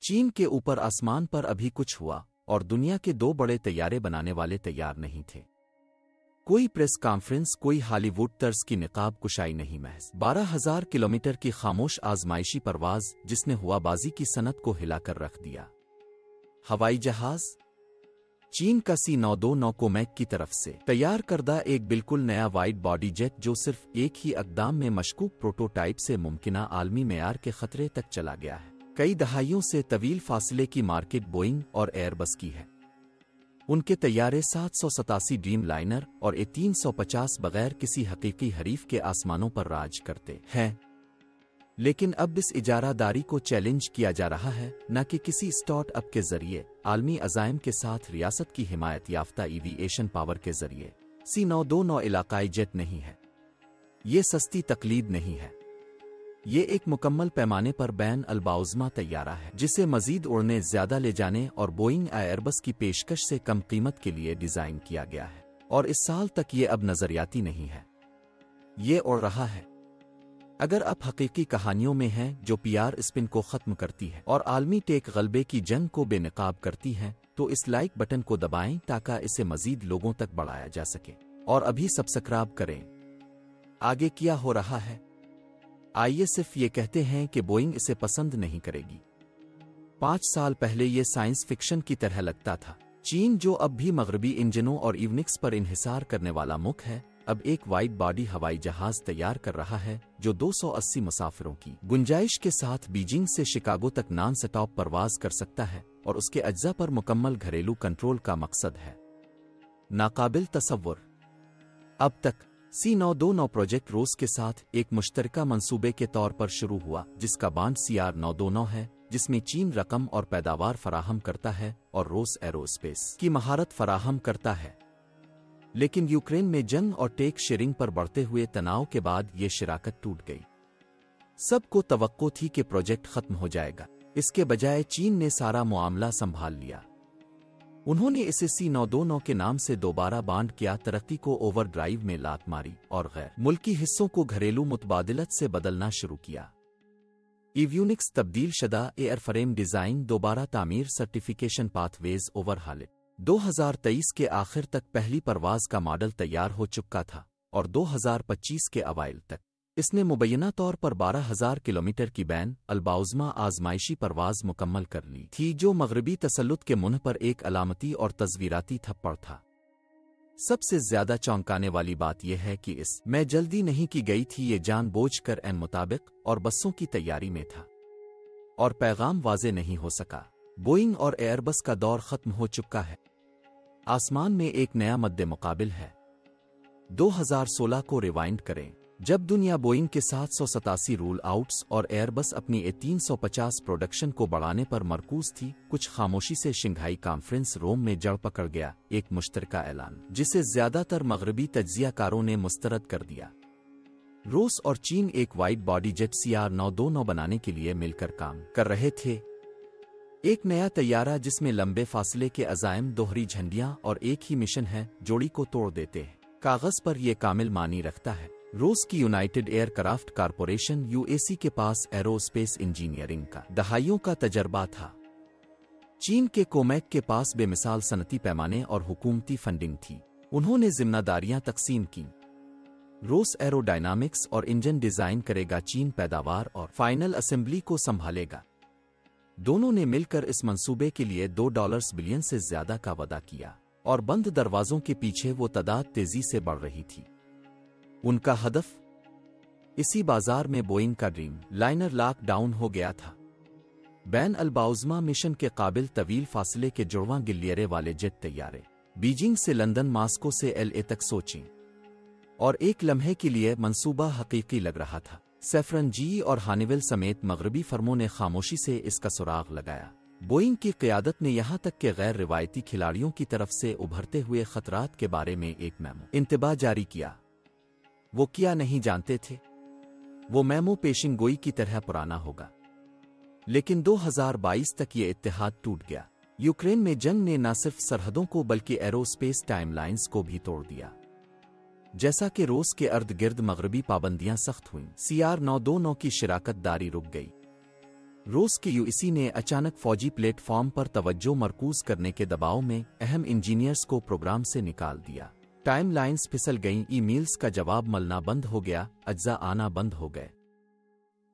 چین کے اوپر آسمان پر ابھی کچھ ہوا اور دنیا کے دو بڑے طیارے بنانے والے تیار نہیں تھے۔ کوئی پریس کانفرنس، کوئی ہالی ووڈ طرز کی نقاب کشائی نہیں، محض 12,000 کلومیٹر کی خاموش آزمائشی پرواز جس نے ہوا بازی کی صنعت کو ہلا کر رکھ دیا۔ ہوائی جہاز چین کا C929 کومیک کی طرف سے تیار کردہ ایک بالکل نیا وائڈ باڈی جیٹ جو صرف ایک ہی اقدام میں مشکوک پروٹوٹائپ سے ممکنہ عالمی معیار کے خطرے تک چلا گیا ہے۔ کئی دہائیوں سے طویل فاصلے کی مارکیٹ بوئنگ اور ایئر بس کی ہے۔ ان کے طیارے 787 ڈریم لائنر اور A350 بغیر کسی حقیقی حریف کے آسمانوں پر راج کرتے ہیں، لیکن اب اس اجارہ داری کو چیلنج کیا جا رہا ہے، نہ کہ کسی اسٹارٹ اپ کے ذریعے، عالمی عزائم کے ساتھ ریاست کی حمایت یافتہ ایویئیشن پاور کے ذریعے۔ C929 علاقائی جیٹ نہیں ہے، یہ سستی تقلید نہیں ہے، یہ ایک مکمل پیمانے پر بین الباؤزمہ طیارہ ہے جسے مزید اڑنے، زیادہ لے جانے اور بوئنگ ایئربس کی پیشکش سے کم قیمت کے لیے ڈیزائن کیا گیا ہے، اور اس سال تک یہ اب نظریاتی نہیں ہے، یہ اڑ رہا ہے۔ اگر آپ حقیقی کہانیوں میں ہیں جو PR اسپن کو ختم کرتی ہے اور عالمی ٹیک غلبے کی جنگ کو بے نقاب کرتی ہیں، تو اس لائک بٹن کو دبائیں تاکہ اسے مزید لوگوں تک بڑھایا جا سکے، اور ابھی سبسکرائب کریں۔ آگے کیا ہو رہا ہے؟ آئیے صرف یہ کہتے ہیں کہ بوئنگ اسے پسند نہیں کرے گی۔ 5 سال پہلے یہ سائنس فکشن کی طرح لگتا تھا۔ چین جو اب بھی مغربی انجنوں اور ایونکس پر انحصار کرنے والا ملک ہے، اب ایک وائڈ باڈی ہوائی جہاز تیار کر رہا ہے جو 280 مسافروں کی گنجائش کے ساتھ بیجنگ سے شکاگو تک نان سٹاپ پرواز کر سکتا ہے، اور اس کے اجزاء پر مکمل گھریلو کنٹرول کا مقصد ہے ناقابل تصور۔ اب تک C929 پروجیکٹ روس کے ساتھ ایک مشترکہ منصوبے کے طور پر شروع ہوا، جس کا بانڈ CR929 ہے، جس میں چین رقم اور پیداوار فراہم کرتا ہے اور روس ایروسپیس کی مہارت فراہم کرتا ہے۔ لیکن یوکرین میں جنگ اور ٹیک شیئرنگ پر بڑھتے ہوئے تناؤ کے بعد یہ شراکت ٹوٹ گئی۔ سب کو توقع تھی کہ پروجیکٹ ختم ہو جائے گا، اس کے بجائے چین نے سارا معاملہ سنبھال لیا۔ انہوں نے اسے C929 کے نام سے دوبارہ بانڈ کیا، ترقی کو اوور ڈرائیو میں لات ماری اور غیر ملکی حصوں کو گھریلو متبادلت سے بدلنا شروع کیا۔ ایویونکس تبدیل شدہ ایئر فریم ڈیزائن، دوبارہ تعمیر، سرٹیفیکیشن، پاتھ ویز اوور ہالٹ۔ 2023 کے آخر تک پہلی پرواز کا ماڈل تیار ہو چکا تھا، اور 2025 کے اوائل تک اس نے مبینہ طور پر 12,000 کلومیٹر کی بین الباؤزمہ آزمائشی پرواز مکمل کر لی تھی، جو مغربی تسلط کے منہ پر ایک علامتی اور تصویراتی تھپڑ تھا۔ سب سے زیادہ چونکانے والی بات یہ ہے کہ اس میں جلدی نہیں کی گئی تھی، یہ جان بوجھ کر عین مطابق اور بسوں کی تیاری میں تھا، اور پیغام واضح نہیں ہو سکا۔ بوئنگ اور ایئر بس کا دور ختم ہو چکا ہے، آسمان میں ایک نیا مد مقابل ہے۔ 2016 کو ریوائنڈ کریں، جب دنیا بوئنگ کے 787 رول آؤٹس اور ایئر بس اپنی A350 پروڈکشن کو بڑھانے پر مرکوز تھی، کچھ خاموشی سے شنگھائی کانفرنس روم میں جڑ پکڑ گیا، ایک مشترکہ اعلان جسے زیادہ تر مغربی تجزیہ کاروں نے مسترد کر دیا۔ روس اور چین ایک وائڈ باڈی جیٹ CR929 بنانے کے لیے مل کر کام کر رہے تھے، ایک نیا طیارہ جس میں لمبے فاصلے کے عزائم، دوہری جھنڈیاں اور ایک ہی مشن ہے، جوڑی کو توڑ دیتے ہیں۔ کاغذ پر یہ کامل معنی رکھتا ہے۔ روس کی united aircraft corporation UAC کے پاس ایروسپیس انجینئرنگ کا دہائیوں کا تجربہ تھا۔ چین کے کومیک کے پاس بے مثال صنعتی پیمانے اور حکومتی فنڈنگ تھی۔ انہوں نے ذمہ داریاں تقسیم کیں، روس ایرو ڈائنامکس اور انجن ڈیزائن کرے گا، چین پیداوار اور فائنل اسمبلی کو سنبھالے گا۔ دونوں نے مل کر اس منصوبے کے لیے $2 بلین سے زیادہ کا وعدہ کیا، اور بند دروازوں کے پیچھے وہ تعداد تیزی سے بڑھ رہی تھی۔ ان کا ہدف اسی بازار میں بوئنگ کا ڈریم لائنر لاک ڈاؤن ہو گیا تھا، بین الباؤزمہ مشن کے قابل طویل فاصلے کے جڑواں گلیرے والے جیٹ طیارے، بیجنگ سے لندن، ماسکو سے LA تک سوچیں، اور ایک لمحے کے لیے منصوبہ حقیقی لگ رہا تھا۔ سیفرن جی اور ہانیول سمیت مغربی فرموں نے خاموشی سے اس کا سراغ لگایا۔ بوئنگ کی قیادت نے یہاں تک کہ غیر روایتی کھلاڑیوں کی طرف سے ابھرتے ہوئے خطرات کے بارے میں ایک میمو انتباہ جاری کیا۔ وہ کیا نہیں جانتے تھے؟ وہ میمو پیشن گوئی کی طرح پرانا ہوگا، لیکن 2022 تک یہ اتحاد ٹوٹ گیا۔ یوکرین میں جنگ نے نہ صرف سرحدوں کو بلکہ ایروسپیس ٹائم لائنز کو بھی توڑ دیا۔ جیسا کہ روس کے ارد گرد مغربی پابندیاں سخت ہوئیں، CR929 کی شراکت داری رک گئی۔ روس کے यूएसी ने अचानक फौजी प्लेटफॉर्म पर तवज्जो मरकूज करने के दबाव में अहम इंजीनियर्स को प्रोग्राम से निकाल दिया। टाइम लाइन्स फिसल गईं, ईमेल्स का जवाब मलना बंद हो गया, अज्जा आना बंद हो गए।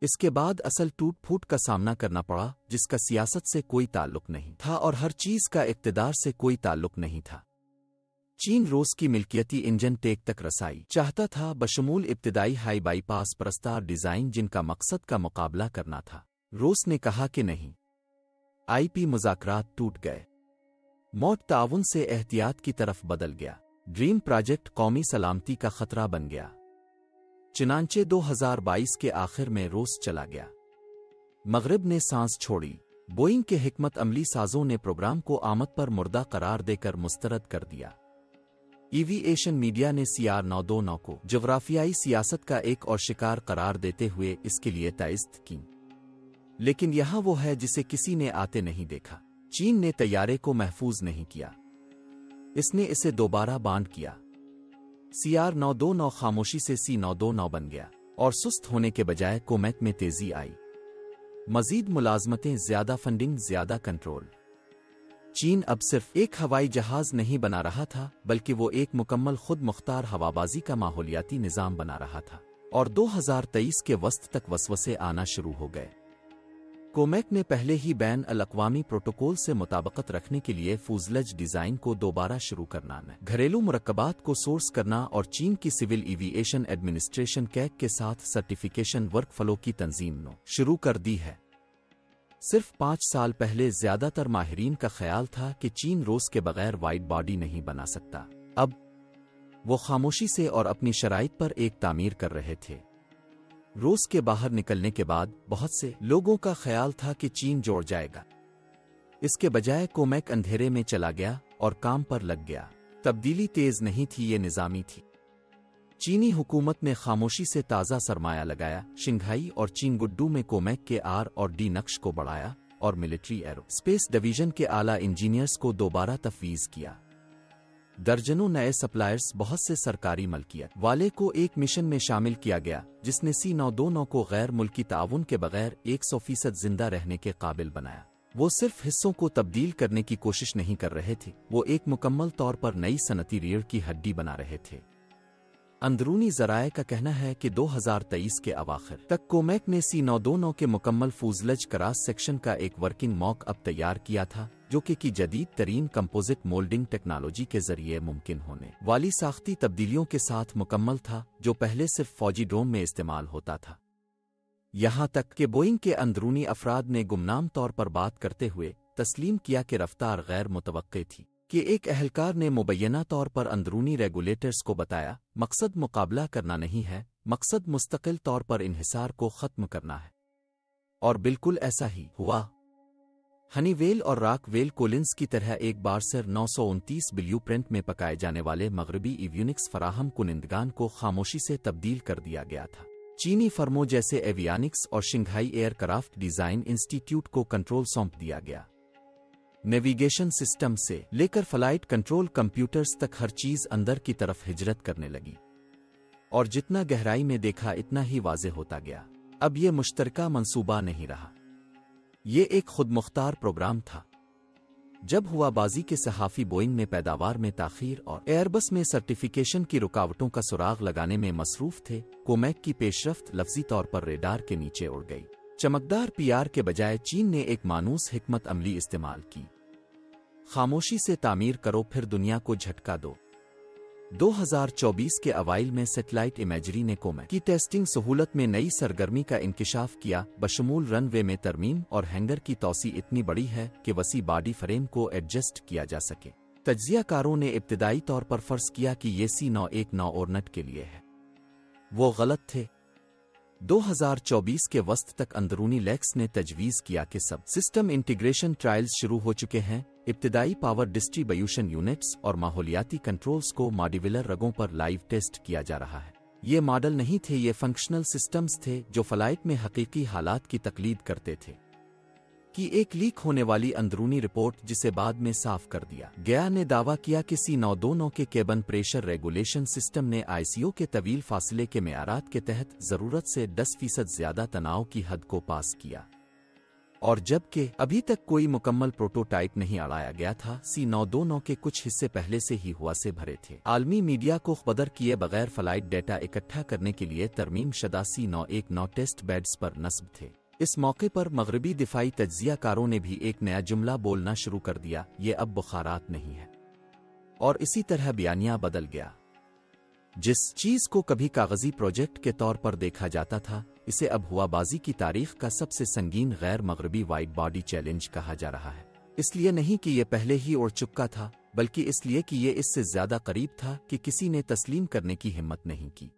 इसके बाद असल टूट फूट का सामना करना पड़ा, जिसका सियासत से कोई ताल्लुक नहीं था और हर चीज का इक़्तिदार से कोई ताल्लुक नहीं था। चीन रूस की मिल्कियती इंजन टेक तक रसाई चाहता था, बशमूल इब्तिदाई हाई बाईपास परस्तार डिजाइन जिनका मकसद का मुकाबला करना था। रूस ने कहा कि नहीं। आईपी मुज़ाकरात टूट गए। मौत ताउन से एहतियात की तरफ बदल गया। ड्रीम प्रोजेक्ट कौमी सलामती का खतरा बन गया। चुनांचे 2022 के आखिर में रूस चला गया। मगरिब ने सांस छोड़ी। बोइंग के हिकमत अमली साजों ने प्रोग्राम को आमद पर मुर्दा करार देकर मुस्तरद कर दिया। एविएशन मीडिया ने CR929 को जोग्राफियाई सियासत का एक और शिकार करार देते हुए इसके लिए ताइज़्ज़त की। लेकिन यहां वो है जिसे किसी ने आते नहीं देखा। चीन ने तैयारे को महफूज नहीं किया, इसने इसे दोबारा बांड किया। CR929 खामोशी से C929 बन गया और सुस्त होने के बजाय कोमेक में तेजी आई। मजीद मुलाजमतें, ज्यादा फंडिंग, ज्यादा कंट्रोल। चीन अब सिर्फ एक हवाई जहाज नहीं बना रहा था, बल्कि वो एक मुकम्मल खुद मुख्तार हवाबाजी का माहौलियाती निज़ाम बना रहा था। और 2023 के वस्त तक वसवसे आना शुरू हो गए। कोमेक ने पहले ही बैन अल-अक़वामी प्रोटोकॉल से मुताबिकत रखने के लिए फूजलज डिज़ाइन को दोबारा शुरू करना, घरेलू मुरक्कबात को सोर्स करना और चीन की सिविल एविएशन एडमिनिस्ट्रेशन कैग के साथ सर्टिफिकेशन वर्क फ्लो की तंजीम शुरू कर दी है। सिर्फ 5 साल पहले ज्यादातर माहिरीन का ख्याल था कि चीन रूस के बगैर वाइड बॉडी नहीं बना सकता। अब वो खामोशी से और अपनी शराइत पर एक तामीर कर रहे थे। रूस के बाहर निकलने के बाद बहुत से लोगों का ख्याल था कि चीन जोड़ जाएगा। इसके बजाय कोमेक अंधेरे में चला गया और काम पर लग गया। तब्दीली तेज नहीं थी, ये निजामी थी। चीनी हुकूमत ने खामोशी से ताज़ा सरमाया लगाया, शिंघाई और चीनगुड्डू में कोमेक के R&D नक्श को बढ़ाया और मिलिट्री एरो स्पेस डिवीजन के आला इंजीनियर्स को दोबारा तफवीज़ किया। दर्जनों नए सप्लायर्स, बहुत से सरकारी मलकियत वाले को एक मिशन में शामिल किया गया, जिसने C929 को गैर मुल्की ताउन के बगैर 100% जिंदा रहने के काबिल बनाया। वो सिर्फ हिस्सों को तब्दील करने की कोशिश नहीं कर रहे थे, वो एक मुकम्मल तौर पर नई सनती रीढ़ की हड्डी बना रहे थे। अंदरूनी ज़राए का कहना है कि 2023 के अवाखिर तक कोमेक ने C929 के मुकम्मल फूजलज क्रॉस सेक्शन का एक वर्किंग मॉक अप तैयार किया था, जो कि जदीद तरीन कंपोजिट मोल्डिंग टेक्नोलॉजी के जरिए मुमकिन होने वाली साख्ती तब्दीलियों के साथ मुकम्मल था, जो पहले सिर्फ फौजी ड्रोन में इस्तेमाल होता था। यहाँ तक कि बोइंग के अंदरूनी अफराद ने गुमनाम तौर पर बात करते हुए तस्लीम किया कि रफ्तार गैर मुतवक्के थी। कि एक अहलकार ने मुबैना तौर पर अंदरूनी रेगुलेटर्स को बताया, मकसद मुकाबला करना नहीं है, मकसद मुस्तकिल तौर पर इन्हिसार को ख़त्म करना है। और बिल्कुल ऐसा ही हुआ। हनीवेल और रॉकवेल कोलिंस की तरह एक बार सिर 929 ब्लूप्रिंट में पकाए जाने वाले मगरबी एवियोनिक्स फराहम कुनिंदगान को खामोशी से तब्दील कर दिया गया था। चीनी फर्मों जैसे एवियानिक्स और शिंघाई एयरक्राफ्ट डिज़ाइन इंस्टीट्यूट को कंट्रोल सौंप दिया गया। नेविगेशन सिस्टम से लेकर फ्लाइट कंट्रोल कंप्यूटर्स तक हर चीज अंदर की तरफ हिजरत करने लगी। और जितना गहराई में देखा इतना ही वाज़ेह होता गया। अब ये मुश्तरका मंसूबा नहीं रहा, ये एक खुदमुख्तार प्रोग्राम था। जब हुआबाजी के सहाफ़ी बोइंग में पैदावार में ताख़ीर और एयरबस में सर्टिफिकेशन की रुकावटों का सुराग लगाने में मसरूफ़ थे, कोमेक की पेशरफ्त लफ्ज़ी तौर पर रेडार के नीचे उड़ गई। चमकदार PR के बजाय चीन ने एक मानूस हिकमत अमली इस्तेमाल की। खामोशी से तामीर करो, फिर दुनिया को झटका दो। 2024 के अवाइल में सैटेलाइट इमेजरी ने कोमेक की टेस्टिंग सहूलत में नई सरगर्मी का इंकिशाफ किया, बशमूल रनवे में तरमीम और हैंगर की तोसी इतनी बड़ी है कि वसी बॉडी फ्रेम को एडजस्ट किया जा सके। तज्जियाकारों ने इब्तिदाई तौर पर फर्ज किया कि ये C919 ऑर्नेट के लिए है। वो गलत थे। 2024 के वस्त तक अंदरूनी लेक्स ने तजवीज़ किया कि सब सिस्टम इंटीग्रेशन ट्रायल्स शुरू हो चुके हैं। इब्तिदाई पावर डिस्ट्रीब्यूशन यूनिट्स और माहौलियाती कंट्रोल्स को मॉड्यूलर रगों पर लाइव टेस्ट किया जा रहा है। ये मॉडल नहीं थे, ये फंक्शनल सिस्टम्स थे जो फ्लाइट में हकीकी हालात की तकलीद करते थे। कि एक लीक होने वाली अंदरूनी रिपोर्ट, जिसे बाद में साफ कर दिया गया, ने दावा किया कि C929 के केबन प्रेशर रेगुलेशन सिस्टम ने ICO के तवील फासले के मेयारात के तहत ज़रूरत से 10% ज़्यादा तनाव की हद को पास किया। और जबकि अभी तक कोई मुकम्मल प्रोटोटाइप नहीं अड़ाया गया था, C929 के कुछ हिस्से पहले से ही हवा से भरे थे। आलमी मीडिया को खबर किए बगैर फ्लाइट डेटा इकट्ठा करने के लिए तरमीम शुदा C919 टेस्ट बेड्स पर नस्ब थे। इस मौके पर मगरबी दिफाई तज्जियाकारों ने भी एक नया जुमला बोलना शुरू कर दिया, ये अब बुखारात नहीं है। और इसी तरह बयानिया बदल गया। जिस चीज को कभी कागजी प्रोजेक्ट के तौर पर देखा जाता था, इसे अब हवाबाजी की तारीख का सबसे संगीन गैर मगरबी वाइड बॉडी चैलेंज कहा जा रहा है। इसलिए नहीं कि ये पहले ही उड़ चुका था, बल्कि इसलिए कि ये इससे ज्यादा करीब था कि किसी ने तस्लीम करने की हिम्मत नहीं की।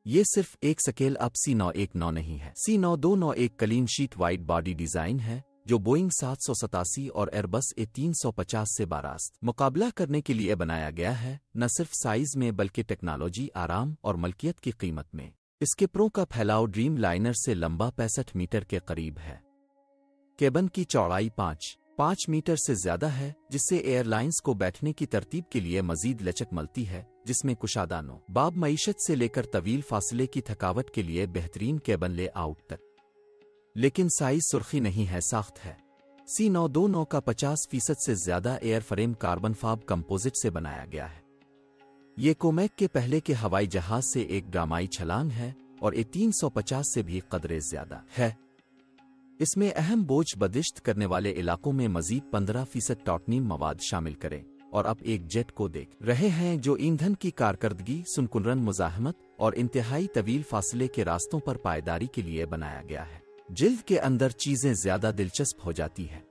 ये सिर्फ एक स्केल अप C919 नहीं है। C929 एक clean sheet wide body design है जो बोइंग 787 और एयरबस A350 से बारास्त मुकाबला करने के लिए बनाया गया है, न सिर्फ साइज में बल्कि टेक्नोलॉजी, आराम और मलकियत की कीमत में। इसके प्रो का फैलाव ड्रीम लाइनर से लंबा 65 मीटर के करीब है। केबन की चौड़ाई 5 मीटर से ज्यादा है, जिससे एयरलाइंस को बैठने की तरतीब के लिए मजीद लचक मिलती है, जिसमें कुशादानों बाब मईशत से लेकर तवील फासले की थकावट के लिए बेहतरीन केबन लेआउट तक। लेकिन साइज सुर्खी नहीं है, साख्त है। C929 का 50% से ज्यादा एयर फ्रेम कार्बन फाब कंपोजिट से बनाया गया है। ये कोमैक के पहले के हवाई जहाज से एक ड्रामाई छलांग है और A350 से भी कदरे ज्यादा है। इसमें अहम बोझ बर्दाश्त करने वाले इलाकों में मजीद 15% टाटनियम मवाद शामिल करें। और अब एक जेट को देख रहे हैं जो ईंधन की कारकर्दगी, सुनकुनरन मुजाहमत और इंतहाई तवील फासले के रास्तों पर पायदारी के लिए बनाया गया है। जिल्द के अंदर चीजें ज्यादा दिलचस्प हो जाती हैं।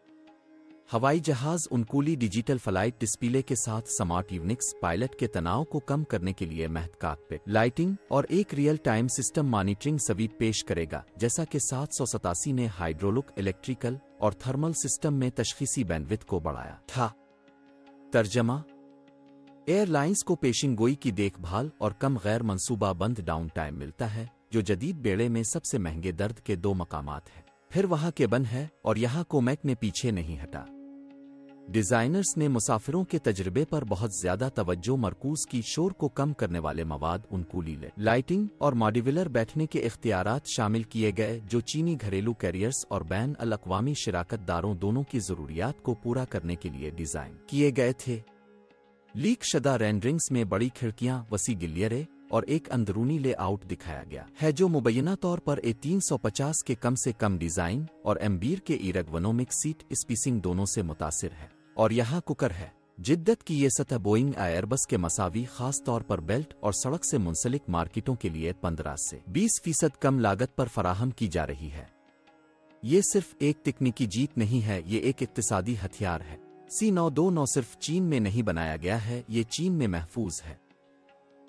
हवाई जहाज उनकूली डिजिटल फ्लाइट डिस्प्ले के साथ स्मार्ट यूनिक्स पायलट के तनाव को कम करने के लिए महज कॉकपिट लाइटिंग और एक रियल टाइम सिस्टम मॉनिटरिंग सवीप पेश करेगा, जैसा कि 787 ने हाइड्रोलिक, इलेक्ट्रिकल और थर्मल सिस्टम में तशखीसी बैंडविड्थ को बढ़ाया था। तर्जमा: एयरलाइंस को पेशिंगोई की देखभाल और कम गैर मंसूबा बंद डाउन टाइम मिलता है, जो जदीद बेड़े में सबसे महंगे दर्द के 2 मकामात हैं। फिर वहां केबन है और यहां कोमैक ने पीछे नहीं हटा। डिजाइनर्स ने मुसाफिरों के तजर्बे पर बहुत ज्यादा तवज्जो मरकूज की, शोर को कम करने वाले मवाद, उनकूली लाइटिंग और मॉड्यूलर बैठने के इख्तियारात शामिल किए गए, जो चीनी घरेलू कैरियर्स और बैन अल अक़वामी शिराकतदारों दोनों की जरूरियात को पूरा करने के लिए डिजाइन किए गए थे। लीक शदा रेंडरिंग्स में बड़ी खिड़कियां, वसी गिलियरे और एक अंदरूनी लेआउट दिखाया गया है, जो मुबैना तौर पर A350 के कम से कम डिजाइन और एम्बीर के एर्गोनोमिक सीट स्पेसिंग दोनों से मुतासिर है। और यहाँ कुकर है। जिद्दत की ये सतह बोइंग एयरबस के मसावी, खास तौर पर बेल्ट और सड़क से मुंसलिक मार्केटों के लिए 15 से 20% कम लागत पर फराहम की जा रही है। ये सिर्फ एक तकनीकी जीत नहीं है, ये एक इक्तिसादी हथियार है। C929 सिर्फ चीन में नहीं बनाया गया है, ये चीन में महफूज है।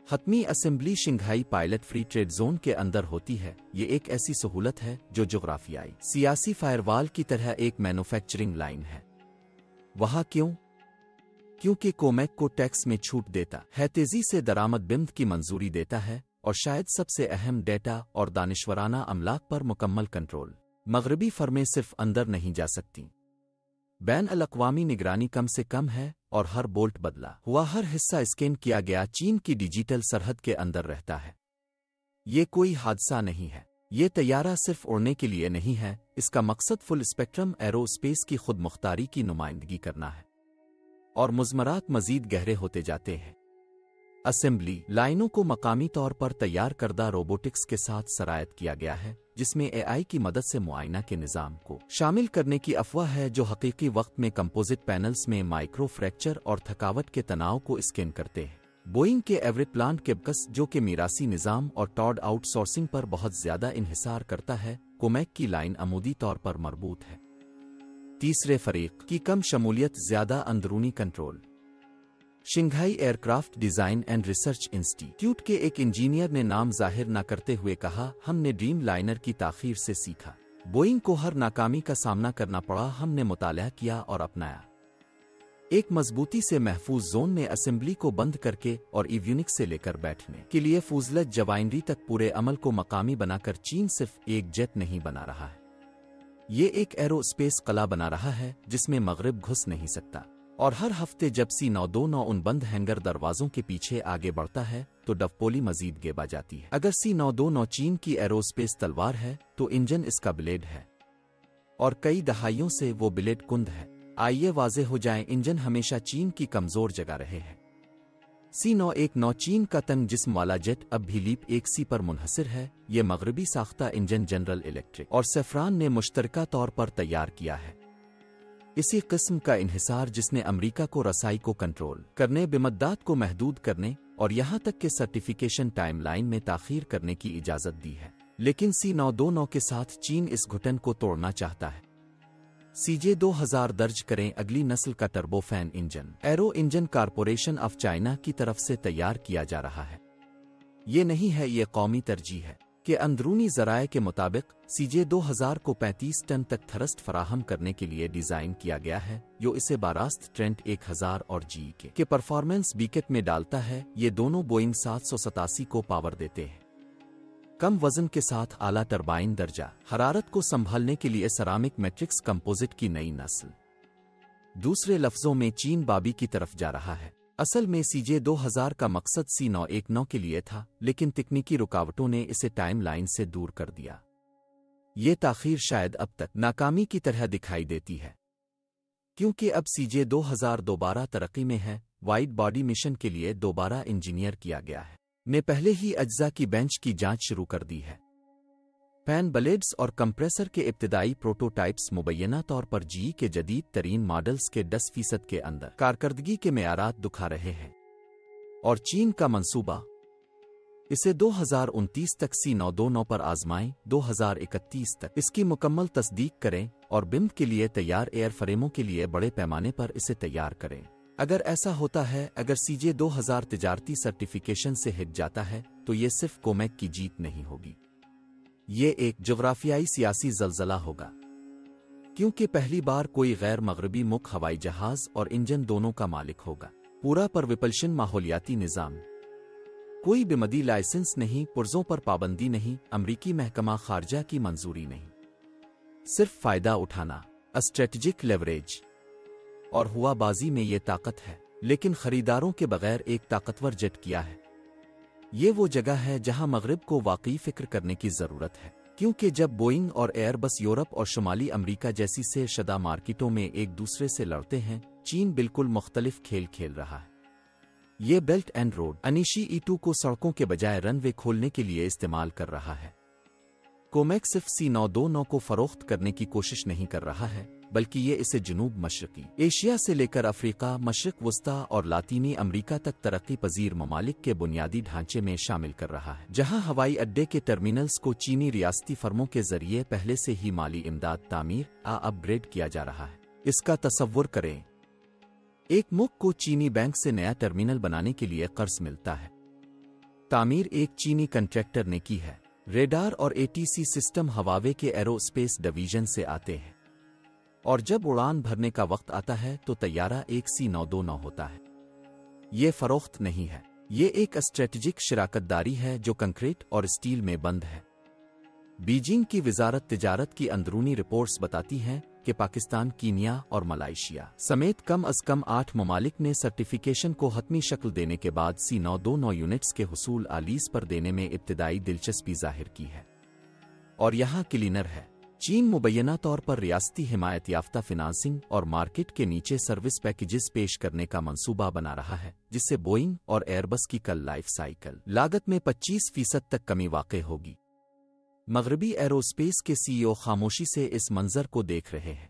हतमी assembly Shanghai pilot free trade zone के अंदर होती है। ये एक ऐसी सहूलत है जो जोग्राफियाई सियासी फायरवाल की तरह एक मैन्युफैक्चरिंग लाइन है। वहाँ क्यों? क्योंकि कोमैक को टैक्स में छूट देता है, तेजी से दरामद बिम्द की मंजूरी देता है और शायद सबसे अहम डेटा और दानिश्वराना अमलाक पर मुकम्मल कंट्रोल। मगरबी फर्में सिर्फ अंदर नहीं जा सकती, बैन अल-अक़वामी निगरानी कम से कम है और हर बोल्ट बदला हुआ, हर हिस्सा स्कैन किया गया चीन की डिजिटल सरहद के अंदर रहता है। ये कोई हादसा नहीं है। ये तैयारा सिर्फ उड़ने के लिए नहीं है, इसका मकसद फुल स्पेक्ट्रम एरोस्पेस की खुद मुख्तारी की नुमाइंदगी करना है। और मुज़मरात मजीद गहरे होते जाते हैं। असेंबली लाइनों को मकामी तौर पर तैयार करदा रोबोटिक्स के साथ सरायत किया गया है, जिसमें AI की मदद से मुआयना के निज़ाम को शामिल करने की अफवाह है, जो हकीकी वक्त में कंपोजिट पैनल्स में माइक्रो फ्रैक्चर और थकावट के तनाव को स्कैन करते हैं। बोइंग के एवरेट प्लांट केबकस, जो कि मीरासी निज़ाम और टॉड आउटसोर्सिंग पर बहुत ज्यादा इन्हिसार करता है, कोमैक की लाइन अमूदी तौर पर मरबूत है। तीसरे फरीक की कम शमूलियत, ज्यादा अंदरूनी control. Shanghai aircraft design and research institute के एक इंजीनियर ने नाम जाहिर न करते हुए कहा, हमने ड्रीम लाइनर की ताखीर से सीखा। बोइंग को हर नाकामी का सामना करना पड़ा, हमने मुताला किया और अपनाया। एक मजबूती से महफूज जोन में असेंबली को बंद करके और एवियोनिक्स से लेकर बैठने के लिए फूजलज जवाइनरी तक पूरे अमल को मकामी बनाकर चीन सिर्फ एक जेट नहीं बना रहा है, ये एक एरोस्पेस कला बना रहा है जिसमें मगरिब घुस नहीं सकता। और हर हफ्ते जब C929 उन बंद हैंगर दरवाजों के पीछे आगे बढ़ता है तो डवपोली मजीद गेबा जाती है। अगर C929 चीन की एरोस्पेस तलवार है तो इंजन इसका ब्लेड है। और कई दहाइयों से वो बिलेट कुंद है। आइए वाज़ेह हो जाए, इंजन हमेशा चीन की कमजोर जगह रहे हैं। C919 चीन का तंग जिस्म वाला जेट अब भी लीप 1C पर मुनहसिर है। ये मगरबी साख्ता इंजन जनरल इलेक्ट्रिक और सैफरान ने मुश्तरका तौर पर तैयार किया है। इसी किस्म का इन्हिसार जिसने अमेरिका को रसाई को कंट्रोल करने, बिमद्दात को महदूद करने और यहां तक के सर्टिफिकेशन टाइमलाइन में ताखीर करने की इजाजत दी है। लेकिन C929 के साथ चीन इस घुटन को तोड़ना चाहता है। CJ2000 दर्ज करें, अगली नस्ल का turbofan engine arrow engine corporation of China की तरफ से तैयार किया जा रहा है। ये नहीं है, ये कौमी तरजीह है कि अंदरूनी ज़राए के मुताबिक CJ2000 को 35 टन तक थ्रस्ट फराहम करने के लिए डिज़ाइन किया गया है, जो इसे बारास्त ट्रेंट 1000 और GE के परफॉर्मेंस बीकेट में डालता है। ये दोनों बोइंग 787 को पावर देते हैं। कम वजन के साथ आला टरबाइन दर्जा हरारत को संभालने के लिए सेरामिक मैट्रिक्स कंपोजिट की नई नस्ल। दूसरे लफ्जों में चीन बाबी की तरफ जा रहा है। असल में CJ2000 का मकसद C919 के लिए था, लेकिन तकनीकी रुकावटों ने इसे टाइम लाइन से दूर कर दिया। ये ताखीर शायद अब तक नाकामी की तरह दिखाई देती है, क्योंकि अब CJ2000 दोबारा तरक्की में है। वाइड बॉडी मिशन के लिए दोबारा इंजीनियर किया गया है, ने पहले ही अज्जा की बेंच की जांच शुरू कर दी है। फैन ब्लेड्स और कंप्रेसर के इब्तिदाई प्रोटोटाइप्स मुबैना तौर पर GE के जदीद तरीन मॉडल्स के 10% के अंदर कारकर्दगी के मेयारात दिखा रहे हैं, और चीन का मंसूबा इसे 2029 तक C929 पर आजमाएं, 2031 तक इसकी मुकम्मल तस्दीक करें और बिम्ब के लिए तैयार एयरफ्रेमों के लिए बड़े पैमाने पर इसे तैयार करें। अगर ऐसा होता है, अगर CJ2000 तिजारती सर्टिफिकेशन से हिट जाता है, तो ये सिर्फ कोमेक की जीत नहीं होगी, ये एक जोग्राफियाई सियासी जलजला होगा, क्योंकि पहली बार कोई गैर मगरबी मुल्क हवाई जहाज और इंजन दोनों का मालिक होगा। पूरा पर विपल्शन माहौलियाती निज़ाम, कोई बिमदी लाइसेंस नहीं, पुर्जों पर पाबंदी नहीं, अमरीकी महकमा खारजा की मंजूरी नहीं, सिर्फ फायदा उठाना, स्ट्रेटेजिक लेवरेज और हुआबाजी में ये ताकत है। लेकिन खरीदारों के बगैर एक ताकतवर जेट किया है। ये वो जगह है जहां मगरिब को वाकई फिक्र करने की जरूरत है, क्योंकि जब बोइंग और एयरबस यूरोप और शुमाली अमेरिका जैसी से शदा मार्केटों में एक दूसरे से लड़ते हैं, चीन बिल्कुल मुख्तलिफ खेल खेल रहा है। ये बेल्ट एंड रोड अनिशी E2 को सड़कों के बजाय रनवे खोलने के लिए इस्तेमाल कर रहा है। कोमेक सिर्फ C929 को फरोख्त करने की कोशिश नहीं कर रहा है, बल्कि ये इसे जनूब मशरकी एशिया से लेकर अफ्रीका, मशरक वस्ता और लातीनी अमेरिका तक तरक्की पजीर ममालिक के बुनियादी ढांचे में शामिल कर रहा है, जहां हवाई अड्डे के टर्मिनल्स को चीनी रियासती फर्मों के जरिए पहले से ही माली इमदाद तामीर अपग्रेड किया जा रहा है। इसका तसव्वुर करें, एक मुल्क को चीनी बैंक से नया टर्मिनल बनाने के लिए कर्ज मिलता है। तामीर एक चीनी कंट्रैक्टर ने की है। रेडार और ATC सिस्टम हवावे के एरोस्पेस डिवीजन से आते हैं, और जब उड़ान भरने का वक्त आता है तो तैयारा एक C929 होता है। ये फरोख्त नहीं है, ये एक स्ट्रेटेजिक शराकतदारी है जो कंक्रीट और स्टील में बंद है। बीजिंग की वजारत तिजारत की अंदरूनी रिपोर्ट्स बताती हैं कि पाकिस्तान, कीनिया और मलाइशिया समेत कम अज कम 8 ममालिक ने सर्टिफिकेशन को हतमी शक्ल देने के बाद C929 यूनिट्स के हुसूल आलीज पर देने में इब्तिदाई दिलचस्पी जाहिर की है। और यहाँ क्लीनर है, चीन मुबैना तौर पर रियासती हिमायत याफ्ता फिनांसिंग और मार्केट के नीचे सर्विस पैकेजेस पेश करने का मंसूबा बना रहा है, जिससे बोइंग और एयरबस की कल लाइफ साइकिल लागत में 25% तक कमी वाक़ई होगी। मगरबी एरोस्पेस के CEO खामोशी से इस मंजर को देख रहे हैं,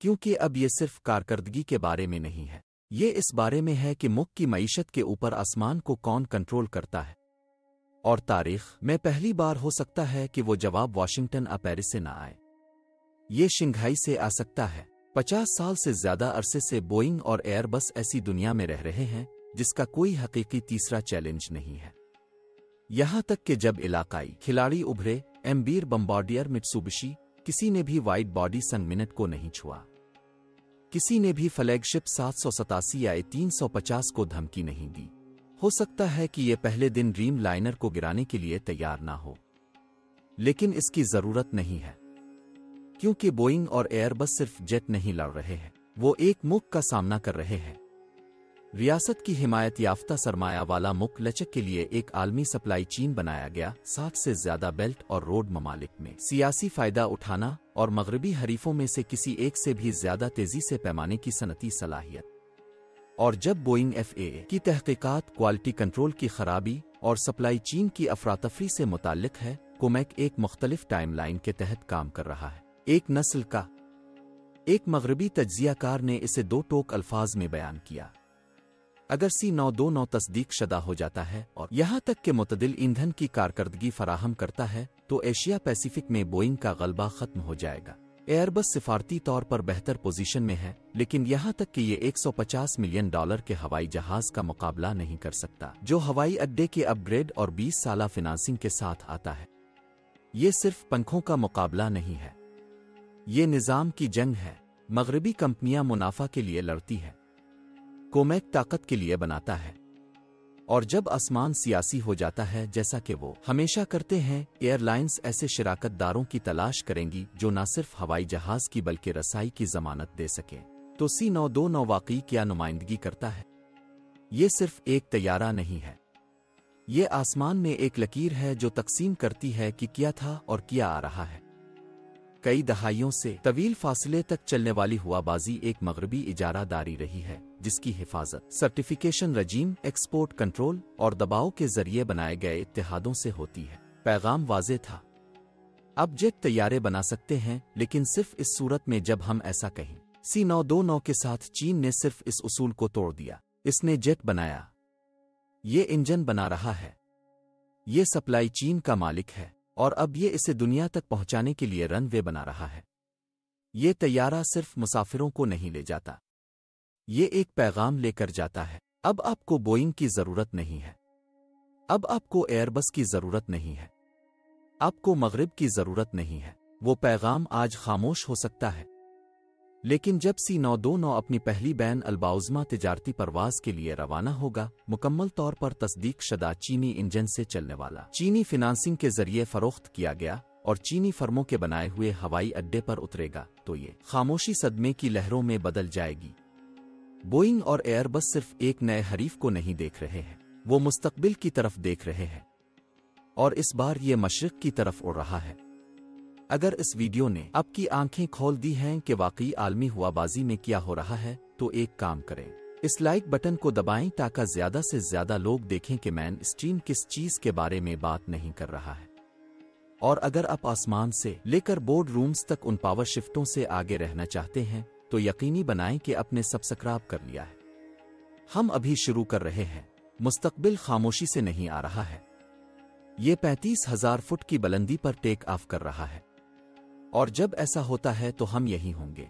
क्योंकि अब ये सिर्फ कारकर्दगी के बारे में नहीं है, ये इस बारे में है कि मुल्क की मईशत के ऊपर आसमान को कौन कंट्रोल करता है। और तारीख में पहली बार हो सकता है कि वो जवाब वाशिंगटन या पेरिस से ना आए, ये शंघाई से आ सकता है। 50 साल से ज्यादा अरसे से बोइंग और एयरबस ऐसी दुनिया में रह रहे हैं जिसका कोई हकीकी तीसरा चैलेंज नहीं है। यहां तक कि जब इलाकाई खिलाड़ी उभरे, एम्बीर, बम्बार्डियर, मित्सुबिशी, किसी ने भी वाइड बॉडी सन मिनट को नहीं छुआ, किसी ने भी फ्लैगशिप 787 या 350 को धमकी नहीं दी। हो सकता है कि यह पहले दिन ड्रीम लाइनर को गिराने के लिए तैयार ना हो, लेकिन इसकी जरूरत नहीं है, क्योंकि बोइंग और एयरबस सिर्फ जेट नहीं लड़ रहे हैं, वो एक मुल्क का सामना कर रहे हैं। ریاست کی حمایت یافتہ سرمایہ والا ملک لچک کے لیے ایک عالمی سپلائی چین بنایا گیا، 60 سے زیادہ بیلٹ اور روڈ ممالک میں سیاسی فائدہ اٹھانا اور مغربی حریفوں میں سے کسی ایک سے بھی زیادہ تیزی سے پیمانے کی صنعتی صلاحیت۔ اور جب بوئنگ FAA کی تحقیقات کوالٹی کنٹرول کی خرابی اور سپلائی چین کی افراتفری سے متعلق ہے، کومیک ایک مختلف ٹائم لائن کے تحت کام کر رہا ہے۔ ایک نسل کا ایک مغربی تجزیہ کار نے اسے 2 ٹوک الفاظ میں بیان کیا: اگر C929 تصدیق شدہ ہو جاتا ہے اور یہاں تک کہ معتدل ایندھن کی کارکردگی فراہم کرتا ہے تو ایشیا پیسیفک میں بوئنگ کا غلبہ ختم ہو جائے گا۔ ایئر بس سفارتی طور پر بہتر پوزیشن میں ہے، لیکن یہاں تک کہ یہ $150 ملین کے ہوائی جہاز کا مقابلہ نہیں کر سکتا جو ہوائی اڈے کے اپ گریڈ اور 20 سالہ فنانسنگ کے ساتھ آتا ہے۔ یہ صرف پنکھوں کا مقابلہ نہیں ہے، یہ نظام کی جنگ ہے۔ مغربی کمپنیاں منافع کے لیے لڑتی ہے، کومیک طاقت کے لیے بناتا ہے، اور جب آسمان سیاسی ہو جاتا ہے جیسا کہ وہ ہمیشہ کرتے ہیں، ایئر لائنز ایسے شراکت داروں کی تلاش کریں گی جو نہ صرف ہوائی جہاز کی بلکہ رسائی کی ضمانت دے سکیں۔ تو C929 واقعی کیا نمائندگی کرتا ہے؟ یہ صرف ایک طیارہ نہیں ہے، یہ آسمان میں ایک لکیر ہے جو تقسیم کرتی ہے کہ کیا تھا اور کیا آ رہا ہے۔ کئی دہائیوں سے طویل فاصلے تک چلنے والی ہوا بازی ایک مغربی اجارہ داری رہی ہے جس کی حفاظت سرٹیفیکیشن رجیم، ایکسپورٹ کنٹرول اور دباؤ کے ذریعے بنائے گئے اتحادوں سے ہوتی ہے۔ پیغام واضح تھا، اب جیٹ طیارے بنا سکتے ہیں، لیکن صرف اس صورت میں جب ہم ایسا کہیں۔ C929 کے ساتھ چین نے صرف اس اصول کو توڑ دیا، اس نے جیٹ بنایا، یہ انجن بنا رہا ہے، یہ سپلائی چین کا مالک ہے، اور اب یہ اسے دنیا تک پہنچانے کے لیے رن وے بنا رہا ہے۔ یہ طیارہ صرف مسافروں کو نہیں لے جاتا، یہ ایک پیغام لے کر جاتا ہے۔ اب آپ کو بوئنگ کی ضرورت نہیں ہے، اب آپ کو ایئر بس کی ضرورت نہیں ہے، آپ کو مغرب کی ضرورت نہیں ہے۔ وہ پیغام آج خاموش ہو سکتا ہے، لیکن جب C929 اپنی پہلی بین الباعثمہ تجارتی پرواز کے لیے روانہ ہوگا، مکمل طور پر تصدیق شدہ چینی انجن سے چلنے والا، چینی فنانسنگ کے ذریعے فروخت کیا گیا اور چینی فرموں کے بنائے ہوئے ہوائی اڈے پر اترے گا، تو یہ خاموشی صدمے کی لہروں میں بدل جائے گی۔ بوئنگ اور ایئر بس صرف ایک نئے حریف کو نہیں دیکھ رہے ہیں، وہ مستقبل کی طرف دیکھ رہے ہیں، اور اس بار یہ مشرق کی طرف اڑ رہا ہے۔ اگر اس ویڈیو نے آپ کی آنکھیں کھول دی ہیں کہ واقعی عالمی ہوا بازی میں کیا ہو رہا ہے، تو ایک کام کریں، اس لائک بٹن کو دبائیں تاکہ زیادہ سے زیادہ لوگ دیکھیں کہ مین اسٹریم کس چیز کے بارے میں بات نہیں کر رہا ہے۔ اور اگر آپ آسمان سے لے کر بورڈ رومز تک ان پاور شفٹوں سے آگے رہنا چاہتے ہیں تو یقینی بنائیں کہ آپ نے سبسکرائب کر لیا ہے۔ ہم ابھی شروع کر رہے ہیں، مستقبل خاموشی سے نہیں آ رہا ہے، یہ 35,000 فٹ کی بلندی پر ٹیک آف کر رہا ہے، اور جب ایسا ہوتا ہے تو ہم یہی ہوں گے۔